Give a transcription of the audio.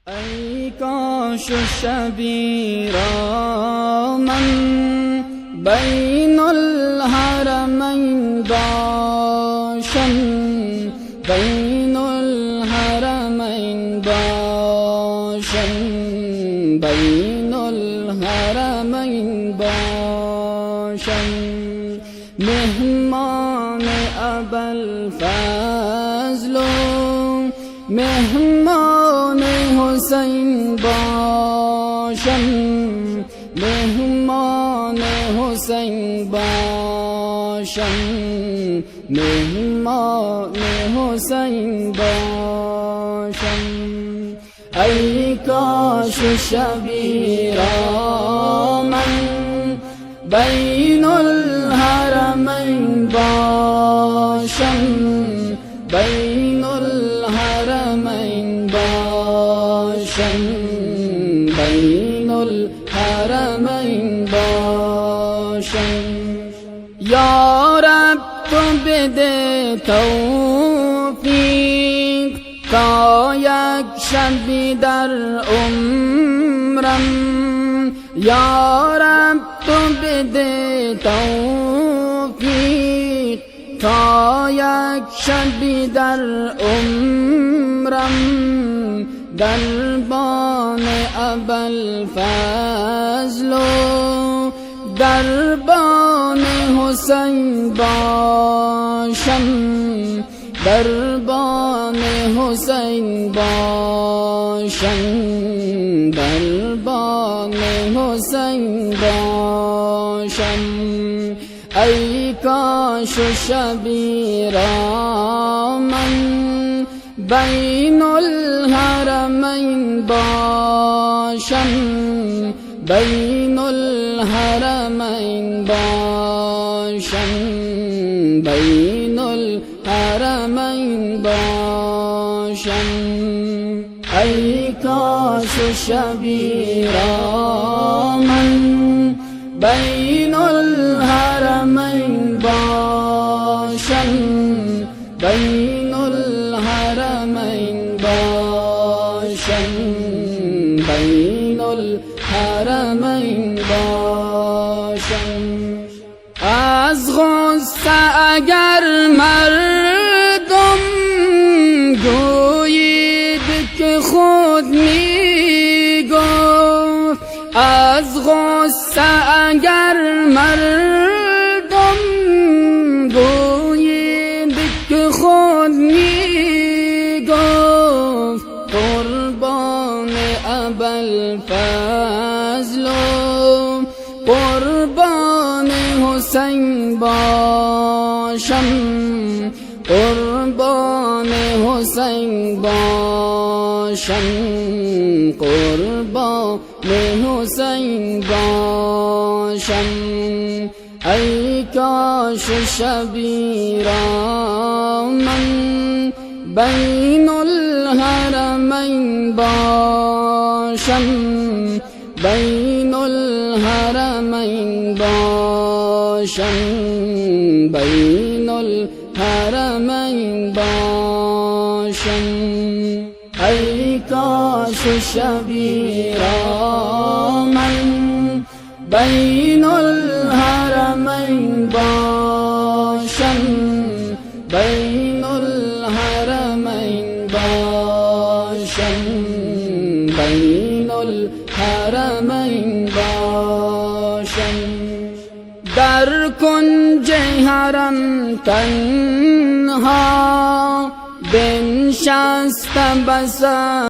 ای کاش شبی را من بین الحرمین باشم، بین الحرمین باشم، بین الحرمین باشم. مهمان ابوالفضل و مهمان حسین باشم، مهمان حسین باشم، مهمان حسین باشم. ای کاش شبی را من بین الحرمین باشم، بین الحرمین باشم، بین الحرمین باشم. یا رب تو بده توفیق تا یک شبی در عمرم، یا رب تو بده توفیق تا یک شبی در عمرم، دربان ابوالفضل و دربان حسین باشم، دربان حسین باشم، دربان حسین باشم. ای کاش شبی را من بین الحرمین باشم، بین الحرمین باشم، بین الحرمین باشم. ای کاش شبی را من بین الحرمین باشم، بین الحرمین باشم، بین الحرمین باشم. از غصه اگر مردم گویید که خود میگفت، از غصه اگر مردم گویید که خود میگفت، قربان ابوالفضل و قربان حسین باشم، قربان حسین باشم، قربان حسین باشم. ای کاش شبی را من بین الحرمین باشم، بین الحرمین باشم، بین الحرمین باشم. ای کاش شبی را من بین الحرمین باشم، بین الحرمین باشم، بین الحرمین باشم. در کنج حرم تنها بنشستم بسا